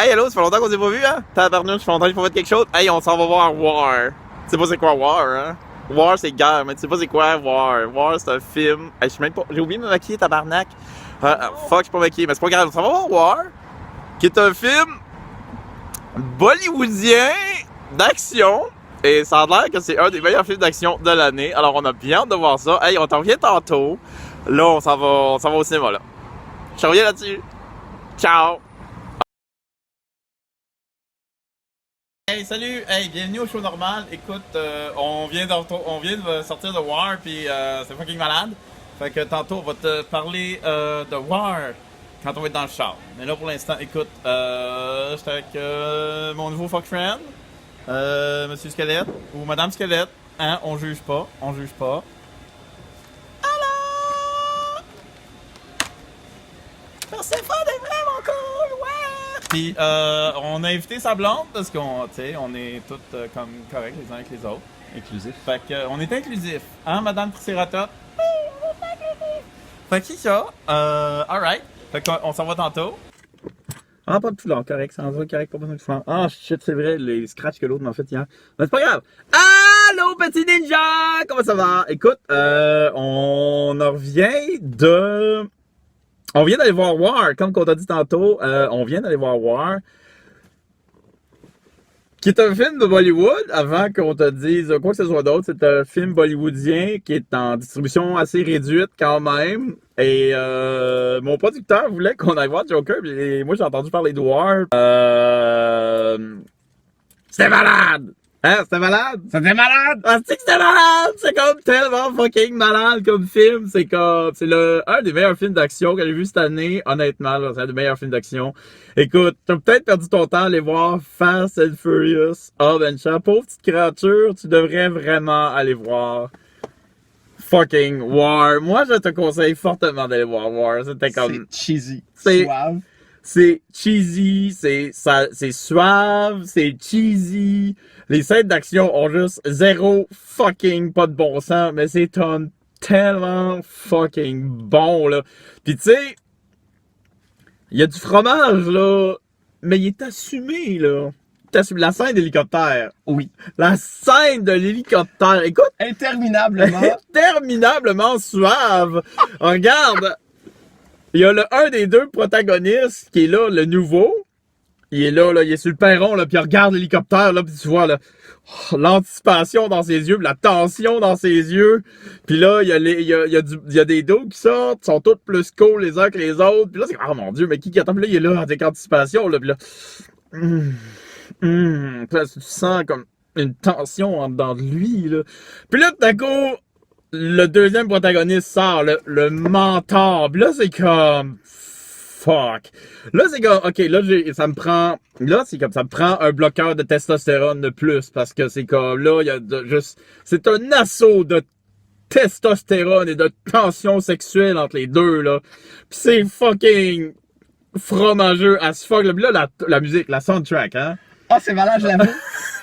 Hey, hello, ça fait longtemps qu'on s'est pas vu, hein? Tabarnouche, ça fait longtemps qu'il faut faire quelque chose. Hey, on s'en va voir War. Tu sais pas c'est quoi War, hein? War, c'est guerre, mais tu sais pas c'est quoi War. War, c'est un film. Hey, je suis même pas. J'ai oublié de me maquiller, tabarnak. Fuck, je suis pas maquillé, mais c'est pas grave. On s'en va voir War, qui est un film bollywoodien d'action. Et ça a l'air que c'est un des meilleurs films d'action de l'année. Alors, on a bien hâte de voir ça. Hey, on t'en revient tantôt. Là, on s'en va au cinéma, là. Je te reviens là-dessus. Ciao! Hey, salut! Hey, bienvenue au show normal. Écoute, on vient de sortir de War, puis c'est fucking malade. Fait que tantôt, on va te parler de War quand on va être dans le char. Mais là, pour l'instant, écoute, j'étais avec mon nouveau fuck friend, Monsieur Squelette, ou Madame Squelette. Hein, on juge pas, on juge pas. Alors! Perséphone est vraiment cool, ouais! Puis on a invité sa blonde parce qu'on est tous comme corrects les uns avec les autres. Inclusif. Fait que on est inclusif. Hein, Madame Triceratops? Oui, on est inclusif. Fait que c'est ça. Alright. Fait qu'on s'en va tantôt. Ah, pas de foulard, correct. Ça en va correct, pas besoin de foulard. Ah, shit, c'est vrai, les scratchs que l'autre m'a fait hier. Mais c'est pas grave. Allô, petit ninja! Comment ça va? Écoute, on en revient de... On vient d'aller voir War, comme on t'a dit tantôt, on vient d'aller voir War, qui est un film de Bollywood, avant qu'on te dise quoi que ce soit d'autre. C'est un film bollywoodien qui est en distribution assez réduite quand même. Et mon producteur voulait qu'on aille voir Joker, et moi j'ai entendu parler de War. C'était malade! Hein, c'était malade? C'était malade! Ah, c'est que c'était malade! C'est comme tellement fucking malade comme film. C'est comme, c'est un des meilleurs films d'action que j'ai vu cette année. Honnêtement, là, c'est un des meilleurs films d'action. Écoute, t'as peut-être perdu ton temps à aller voir Fast and Furious. Oh, ben, chapeau, petite créature, tu devrais vraiment aller voir fucking War. Moi, je te conseille fortement d'aller voir War. C'était comme... C'est cheesy. C'est- Suave. C'est cheesy, c'est suave, c'est cheesy. Les scènes d'action ont juste zéro fucking pas de bon sens, mais c'est tellement fucking bon, là. Pis tu sais, il y a du fromage, là, mais il est assumé, là. La scène d'hélicoptère. Oui. La scène de l'hélicoptère. Écoute, Interminablement. interminablement suave. Regarde, il y a un des deux protagonistes qui est là, le nouveau. Il est là, il est sur le perron, là, puis il regarde l'hélicoptère, là, puis tu vois, là, l'anticipation dans ses yeux, puis la tension dans ses yeux. Puis là, il y a des dos qui sortent, ils sont tous plus cool les uns que les autres. Puis là, c'est oh mon Dieu, mais qui attend? Puis là, il est là, avec anticipation, là, puis là... Puis là, tu sens comme une tension en dedans de lui, là. Puis là, tout à coup, le deuxième protagoniste sort, le mentor. Puis là, c'est comme... Fuck. Là, c'est comme... OK, là, ça me prend... Là, c'est comme ça me prend un bloqueur de testostérone de plus. Parce que c'est comme... Là, il y a juste... C'est un assaut de testostérone et de tension sexuelle entre les deux, là. Pis c'est fucking fromageux as fuck. Là, puis là, la musique, la soundtrack, hein. Ah, c'est malade, je l'avoue.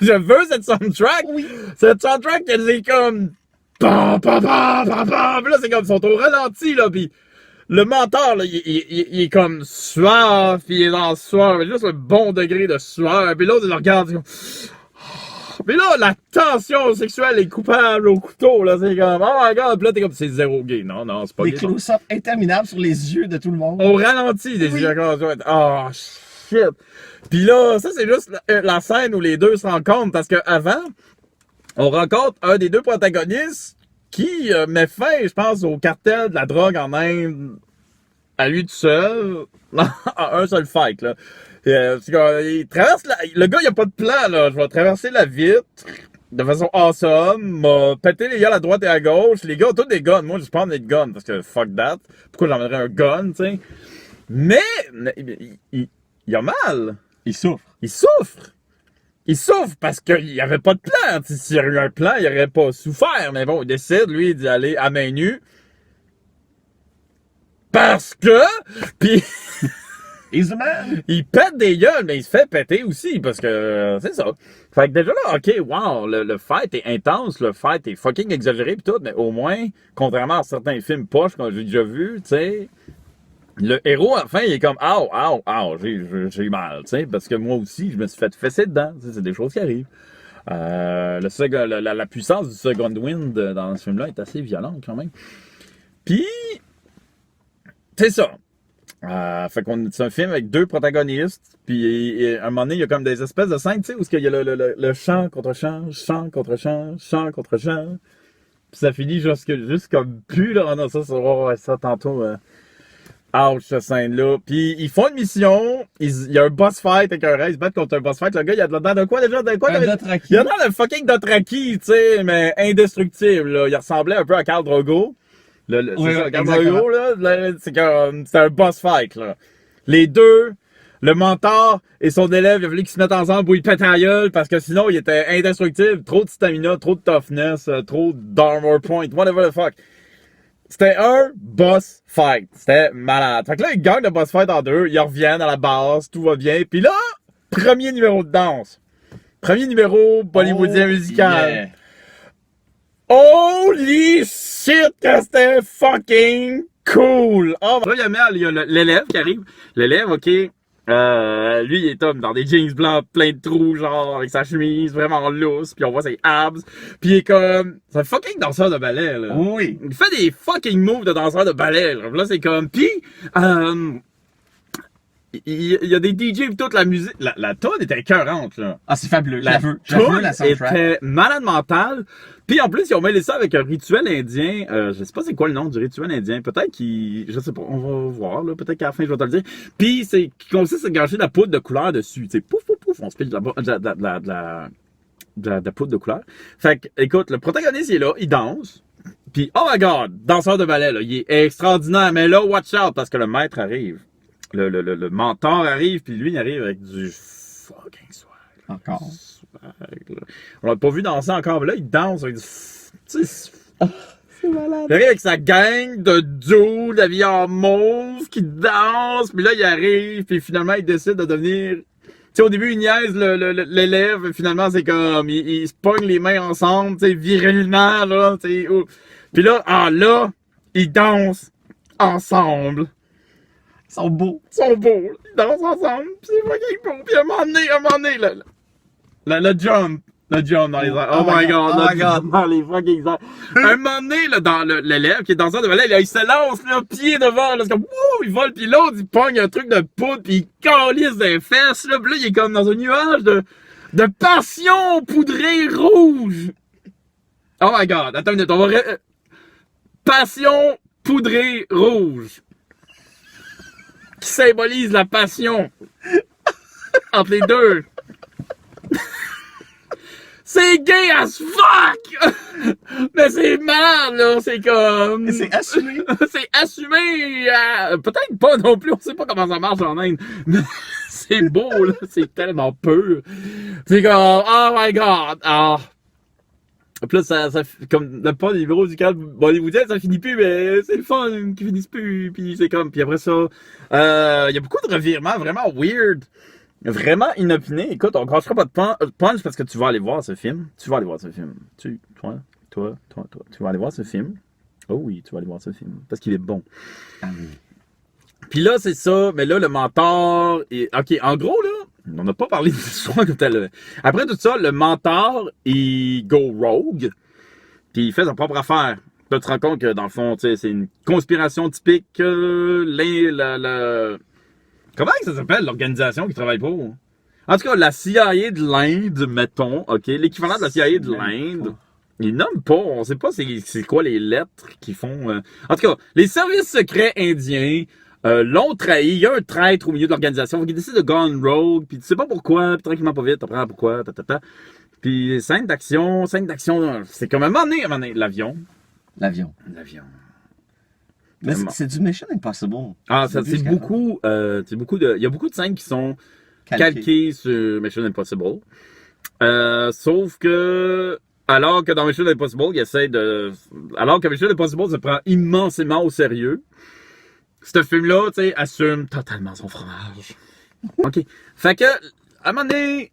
Je veux cette soundtrack. Oui. Cette soundtrack, elle est comme... Pam, pam, pam, pam, pam. Puis là, c'est comme, ils sont au ralenti, là, pis le mentor, là, il est comme suave, pis il est dans le suave, mais là, c'est un bon degré de suave, pis l'autre, il le regarde, il est comme... Pis là, la tension sexuelle est coupable au couteau, là, c'est comme, oh my god, pis là, t'es comme, c'est zéro gay, non, c'est pas Des gay. close-ups interminables sur les yeux de tout le monde. Au ralenti, des Oui. yeux comme ça, oh shit. Pis là, ça, c'est juste la scène où les deux se rencontrent, parce que avant, on rencontre un des deux protagonistes qui met fin, je pense, au cartel de la drogue en Inde à lui tout seul, à un seul fight, là. Il traverse le gars, il a pas de plan, là. Je vais traverser la vitre de façon awesome, m'a pété les gars à droite et à gauche. Les gars ont tous des guns. Moi, je prends des guns parce que fuck that. Pourquoi j'emmènerais un gun, tu sais? Mais il a mal. Il souffre. Il souffre. Il souffre parce qu'il n'y avait pas de plan. S'il y avait eu un plan, il n'aurait pas souffert. Mais bon, il décide, lui, d'y aller à main nue. Parce que... Puis... He's a man. il pète des gueules, mais il se fait péter aussi. Parce que... c'est ça. Fait que déjà là, OK, wow, le fight est intense. Le fight est fucking exagéré pis tout. Mais au moins, contrairement à certains films poches que j'ai déjà vus, tu sais... Le héros, à la fin, il est comme « Ow, ow, ow, j'ai mal », tu sais, parce que moi aussi, je me suis fait fesser dedans. C'est des choses qui arrivent. La puissance du Second Wind dans ce film-là est assez violente, quand même. Puis, c'est ça. C'est un film avec deux protagonistes, puis à un moment donné, il y a comme des espèces de scènes, tu sais, où il y a le chant contre chant, chant contre chant, chant contre chant. Puis ça finit juste comme plus, là. Non, ça, ça tantôt. Ouch, cette scène-là. Puis ils font une mission, il y a un boss fight avec un race, ils se battent contre un boss fight. Le gars, il a de l'air de quoi déjà? De quoi? Un Dothraki. Il a l'air de fucking Dothraki, tu sais, mais indestructible, là. Il ressemblait un peu à Khal Drogo. Oui, C'est ça, Khal exactement. Drogo, là, c'est un boss fight, là. Les deux, le mentor et son élève, il a fallu qu'ils se mettent ensemble pour y péter la gueule parce que sinon, il était indestructible. Trop de stamina, trop de toughness, trop d'armor point, whatever the fuck. C'était un boss fight. C'était malade. Fait que là, ils gagnent le boss fight en deux. Ils reviennent à la base. Tout va bien. Puis là, premier numéro de danse. Premier numéro bollywoodien musical. Yeah. Holy shit que c'était fucking cool. Oh, là, il y a l'élève qui arrive. L'élève, OK. Lui, il est dans des jeans blancs plein de trous, genre, avec sa chemise vraiment lousse, puis on voit ses abs, puis il est comme... C'est un fucking danseur de ballet, là. Oui. Il fait des fucking moves de danseur de ballet, là. Là, c'est comme... Puis, il y a des DJ pis toute la musique... La tonne était écœurante, là. Ah, c'est fabuleux. La J'avoue la tonne soundtrack. était malade mentale. Puis en plus, ils ont mêlé ça avec un rituel indien. Je sais pas c'est quoi le nom du rituel indien. Peut-être qu'il... Je sais pas, on va voir, là. Peut-être qu'à la fin, je vais te le dire. Puis c'est qui consiste à gâcher de la poudre de couleur dessus. Tu sais, pouf, pouf, pouf, on se pile de la poudre de couleur. Fait que, écoute, le protagoniste, il est là, il danse. Puis, oh my god, danseur de ballet, là, il est extraordinaire. Mais là, watch out, parce que le maître arrive. Le mentor arrive, puis lui, il arrive avec du fucking swag. Encore. Swag, là. On l'a pas vu danser encore, mais là, il danse avec du... Tu sais, C'est malade. il arrive avec sa gang de dudes habillés en mauve qui dansent, puis là, il arrive, puis finalement, il décide de devenir... Tu sais, au début, il niaise l'élève, finalement, c'est comme... Il se pogne les mains ensemble, tu sais, virilement, là, tu sais. Puis là, ils dansent ensemble. Ils sont beaux. Ils sont beaux, ils dansent ensemble, pis c'est fucking beau. Puis à un moment donné, le jump dans les airs. Oh my god, dans les fucking airs. Un moment donné, là, dans l'élève qui est danseur de ballet, là, il se lance, là, pied devant, là, c'est comme, wouh, il vole, pis l'autre, il pogne un truc de poudre, pis il calisse des fesses, là, pis là, il est comme dans un nuage de passion poudrée rouge. Oh my god, attends une minute, on va passion poudrée rouge. Qui symbolise la passion entre les deux. C'est gay as fuck! Mais c'est malade, là, c'est comme... Et c'est assumé. C'est assumé! Peut-être pas non plus, on sait pas comment ça marche en Inde. Mais c'est beau, là, c'est tellement pur. C'est comme, oh my god! Ah. Puis là, ça comme le pas des numéros du cadre bollywoodien, ça finit plus, mais c'est le fun qui finissent plus. Puis c'est comme, puis après ça, il y a beaucoup de revirements vraiment weird, vraiment inopinés. Écoute, on cassera pas de punch parce que tu vas aller voir ce film. Tu vas aller voir ce film. Toi, tu vas aller voir ce film. Oh oui, tu vas aller voir ce film parce qu'il est bon. Ah oui. Puis là, c'est ça, mais là, le mentor... OK, en gros, là, on n'a pas parlé de l'histoire comme tel. Après tout ça, le mentor, il go rogue, puis il fait sa propre affaire. Là, tu te rends compte que, dans le fond, tu sais, c'est une conspiration typique. Comment ça s'appelle, l'organisation qui travaille pour? En tout cas, la CIA de l'Inde, mettons, OK, l'équivalent de la CIA de l'Inde... Ils nomment pas, on sait pas c'est quoi les lettres qu'ils font. En tout cas, les services secrets indiens l'ont trahi. Il y a un traître au milieu de l'organisation qui décide de go on rogue, puis tu sais pas pourquoi, puis tranquillement pas vite, t'apprends pourquoi, Puis scène d'action, c'est comme un moment donné, l'avion. L'avion. Mais c'est du Mission Impossible. Ah, ça, c'est beaucoup de... Il y a beaucoup de scènes qui sont calquées sur Mission Impossible. Sauf que... Alors que dans Mission Impossible, alors que Mission Impossible se prend immensément au sérieux, ce film-là, tu sais, assume totalement son fromage. OK. Fait que, à un moment donné,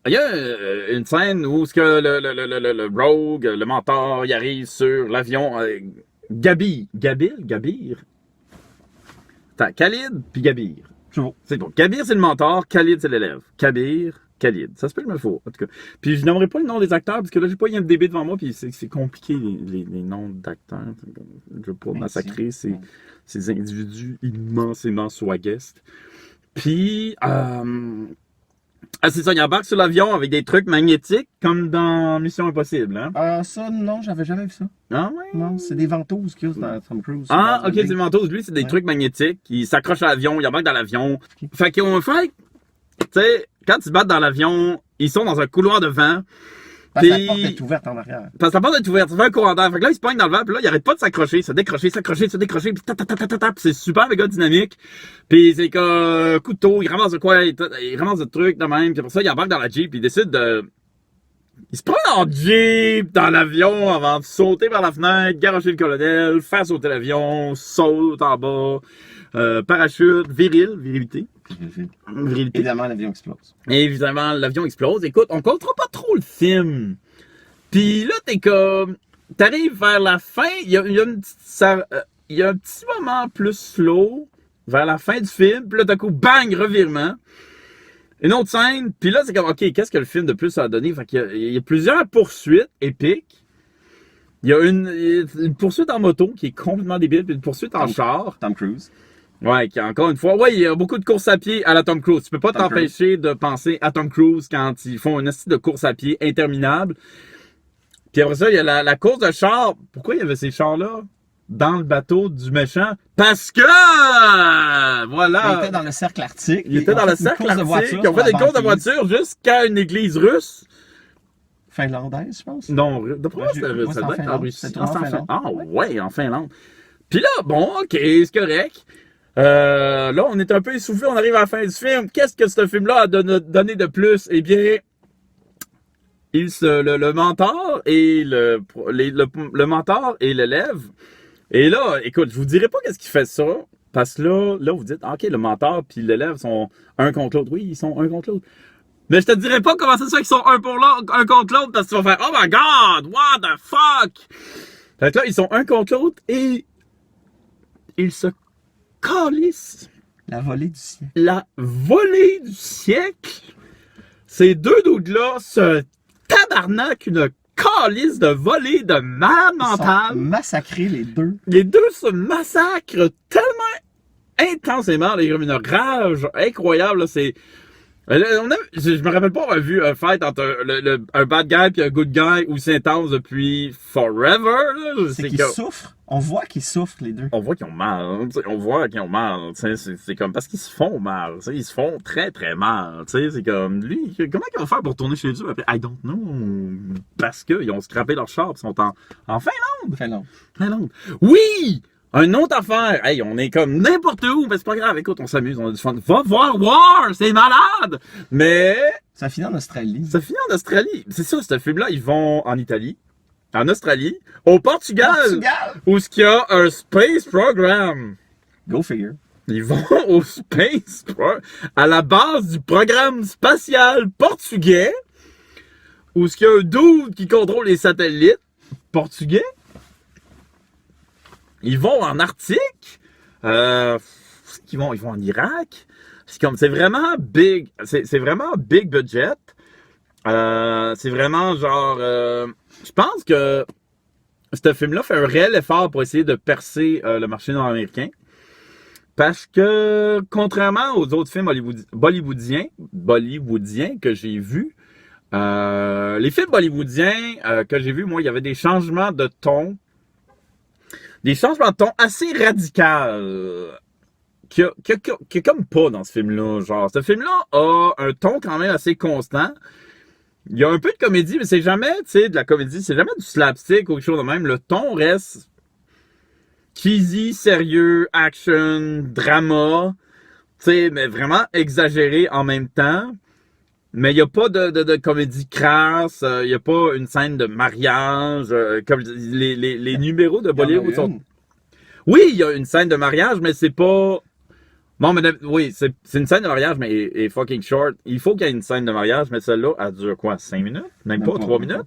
il y a une scène où le rogue, le mentor, il arrive sur l'avion. Gabir? Attends, Khalid puis Gabir. Toujours. C'est bon. Gabir, c'est le mentor. Khalid, c'est l'élève. Khalid. Ça se peut que je me fous, en tout cas. Puis je n'aimerais pas le nom des acteurs, parce que là, j'ai pas IMDb devant moi, puis c'est compliqué, les noms d'acteurs. Je veux pas massacrer ces individus immensément swaguestes. Puis, c'est ça, il embarque sur l'avion avec des trucs magnétiques, comme dans Mission Impossible, hein? Ça, non, j'avais jamais vu ça. Ah ouais? Non, c'est des ventouses qu'il y a dans Tom Cruise. Ah, ok, c'est des ventouses. Lui, c'est des trucs magnétiques. Il s'accroche à l'avion, il embarque dans l'avion. Fait qu'ils ont un fight. Tu sais, quand ils se battent dans l'avion, ils sont dans un couloir de vent. Parce que la porte est ouverte en arrière. Parce que la porte est ouverte, ça fait un courant d'air. Fait que là, ils se pognent dans le vent, puis là, ils arrêtent pas de s'accrocher, se décrocher, puis puis c'est super méga dynamique. Puis c'est comme couteau, ils ramassent de quoi, ils ramassent de trucs de même, puis pour ça, ils embarquent dans la Jeep, puis ils décident de... Ils se prennent en Jeep dans l'avion avant de sauter par la fenêtre, garrocher le colonel, faire sauter l'avion, saute en bas, parachute, virilité. Évidemment, l'avion explose. Évidemment, l'avion explose. Écoute, on comptera pas trop le film. Puis là, t'es comme... T'arrives vers la fin, il y a un petit moment plus slow vers la fin du film, puis là, d'un coup, bang, revirement. Une autre scène, puis là, c'est comme, OK, qu'est-ce que le film de plus a donné? Fait qu'il y a plusieurs poursuites épiques. Il y a une poursuite en moto qui est complètement débile, puis une poursuite en char. Tom Cruise. Ouais, qui encore une fois, ouais, il y a beaucoup de courses à pied à la Tom Cruise. Tu peux pas t'empêcher de penser à Tom Cruise quand ils font une astuce de course à pied interminable. Puis après ça, il y a la course de char. Pourquoi il y avait ces chars-là dans le bateau du méchant? Parce que, voilà. Il était dans le cercle arctique. Il était dans le cercle arctique. Ils ont fait des courses de voiture jusqu'à une église russe. Finlandaise, je pense. Non, d'après moi, c'était russe. Ça doit être en Russie. Ah ouais, en Finlande. Puis là, bon, OK, c'est correct. Là, on est un peu essoufflé, on arrive à la fin du film. Qu'est-ce que ce film-là a donné de plus? Eh bien, le mentor et le mentor et l'élève. Et là, écoute, je vous dirai pas qu'est-ce qui fait ça, parce que là, vous dites, OK, le mentor puis l'élève sont un contre l'autre. Oui, ils sont un contre l'autre. Mais je te dirai pas comment c'est ça qu'ils sont un contre l'autre, parce que tu vas faire, oh my God, what the fuck? Fait que là, ils sont un contre l'autre et ils se calissent. La volée du siècle. La volée du siècle. Ces deux dudes-là se tabarnak une calisse de volée de malade mentale. Massacrés les deux. Les deux se massacrent tellement intensément, les gars, une rage incroyable. Là, c'est... je me rappelle pas avoir vu un fight entre un bad guy et un good guy aussi intense depuis forever. Là. C'est qu'ils souffrent. On voit qu'ils souffrent, les deux. On voit qu'ils ont mal. On voit qu'ils ont mal. C'est comme parce qu'ils se font mal. Ils se font très très mal. C'est comme lui. Comment il va faire pour tourner chez eux après? I don't know. Parce qu'ils ont scrappé leur char. Ils sont en Finlande. Finlande. Oui! Une autre affaire. Hey, on est comme n'importe où, mais c'est pas grave. Écoute, on s'amuse, on a du fun. Va voir War, c'est malade! Mais... Ça finit en Australie. C'est ça, ce film-là, ils vont en Italie, en Australie, au Portugal! Où il y a un space program. Go figure. Ils vont au space à la base du programme spatial portugais, où il y a un dude qui contrôle les satellites portugais. Ils vont en Arctique. Ils vont en Irak. C'est vraiment big. C'est vraiment big budget. C'est vraiment genre... je pense que ce film-là fait un réel effort pour essayer de percer le marché nord-américain. Parce que, contrairement aux autres films bollywoodiens que j'ai vus, les films bollywoodiens que j'ai vus, moi, il y avait des changements de ton. Des changements de ton assez radicaux qu'il y a comme pas dans ce film-là. Genre, ce film-là a un ton quand même assez constant. Il y a un peu de comédie, mais c'est jamais, tu sais, de la comédie, c'est jamais du slapstick ou quelque chose de même. Le ton reste cheesy, sérieux, action, drama, tu sais, mais vraiment exagéré en même temps. Mais il n'y a pas de comédie crasse, il n'y a pas une scène de mariage, comme les numéros de Bollywood sont... Oui, il y a une scène de mariage, mais c'est pas... Bon, mais oui, c'est une scène de mariage, mais est fucking short. Il faut qu'il y ait une scène de mariage, mais celle-là, elle dure quoi, 5 minutes? Même pas 3 minutes?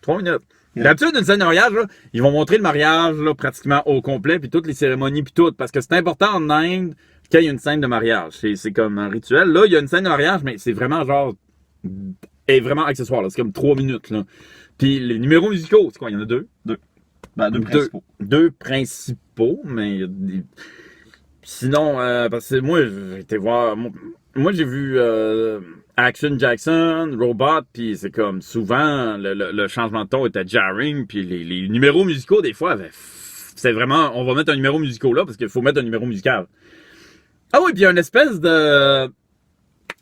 3 minutes. D'habitude, une scène de mariage, là, ils vont montrer le mariage là, pratiquement au complet, puis toutes les cérémonies, puis tout, parce que c'est important en Inde qu'il y ait une scène de mariage. C'est comme un rituel. Là, il y a une scène de mariage, mais c'est vraiment genre... est vraiment accessoire. C'est comme 3 minutes. Là. Puis les numéros musicaux, c'est quoi? Il y en a 2? Ben, deux principaux. Deux principaux, mais il y a des... Sinon, parce que moi, j'ai été voir... Moi, j'ai vu Action Jackson, Robot, puis c'est comme souvent, le changement de ton était jarring, puis les numéros musicaux, des fois, c'est vraiment... On va mettre un numéro musical là, parce qu'il faut mettre un numéro musical. Ah oui, puis il y a une espèce de...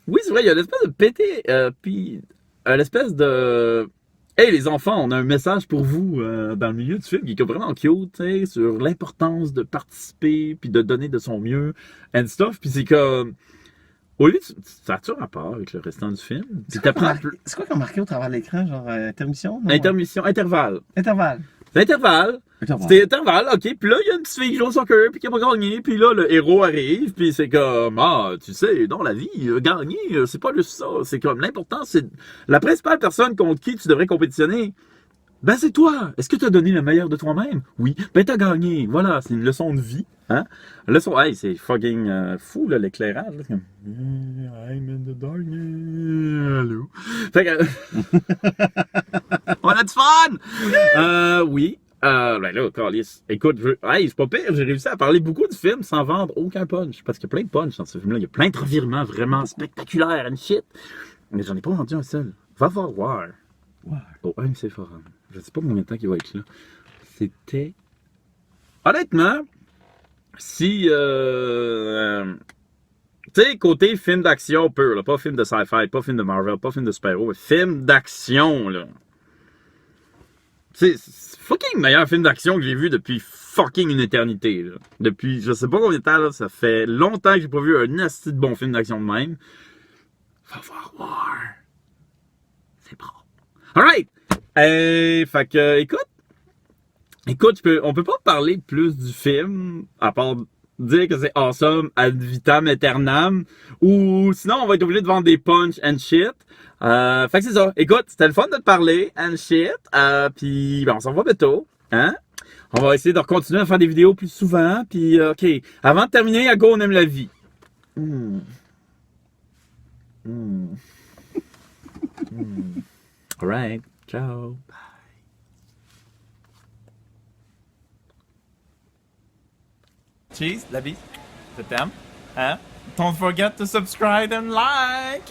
Oui, c'est vrai, il y a une espèce de pété, puis une espèce de... Hey les enfants, on a un message pour vous dans le milieu du film qui est vraiment cute, tu sais, sur l'importance de participer, puis de donner de son mieux, and stuff, puis c'est comme... Au lieu de... Ça a-tu rapport avec le restant du film? C'est quoi qu'on a marqué au travers de l'écran? Genre intermission? Non? Intermission, intervalle. Intervalle. C'est intervalle. C'était intervalle, ok. Puis là, il y a une petite fille qui joue au soccer, puis qui a pas gagné. Puis là, le héros arrive, puis c'est comme, ah, tu sais, dans la vie, gagner, c'est pas juste ça. C'est comme, l'important, c'est la principale personne contre qui tu devrais compétitionner. Ben, c'est toi. Est-ce que tu as donné le meilleur de toi-même? Oui. Ben, t'as gagné. Voilà, c'est une leçon de vie. Hein? Leçon, hey, c'est fucking fou, là, l'éclairage. Là. Comme, I'm in the darkness. Hello. Fait que, on a du fun! Oui. Ben là, Carlis, écoute, hey, c'est pas pire, j'ai réussi à parler beaucoup du film sans vendre aucun punch. Parce qu'il y a plein de punch dans ce film-là. Il y a plein de revirements vraiment spectaculaires and shit. Mais j'en ai pas vendu un seul. Va voir. Au AMC Forum. Je sais pas combien de temps il va être là. C'était... Honnêtement, si... Tu sais, côté film d'action pur, là, pas film de sci-fi, pas film de Marvel, pas film de super-héros, mais film d'action, là. C'est fucking meilleur film d'action que j'ai vu depuis fucking une éternité, là. Depuis, je sais pas combien de temps, là, ça fait longtemps que j'ai pas vu un asti de bon film d'action de même. Va voir. C'est bon. Alright! Fait que, écoute, on peut pas parler plus du film, à part dire que c'est awesome ad vitam aeternam, ou sinon on va être obligé de vendre des punch and shit. Fait que c'est ça. Écoute, c'était le fun de te parler and shit. Puis ben, on s'en va bientôt. Hein? On va essayer de continuer à faire des vidéos plus souvent. Puis ok, avant de terminer, à go, on aime la vie. Alright, ciao. Bye. Cheese, la bise, je t'aime. Hein? Don't forget to subscribe and like.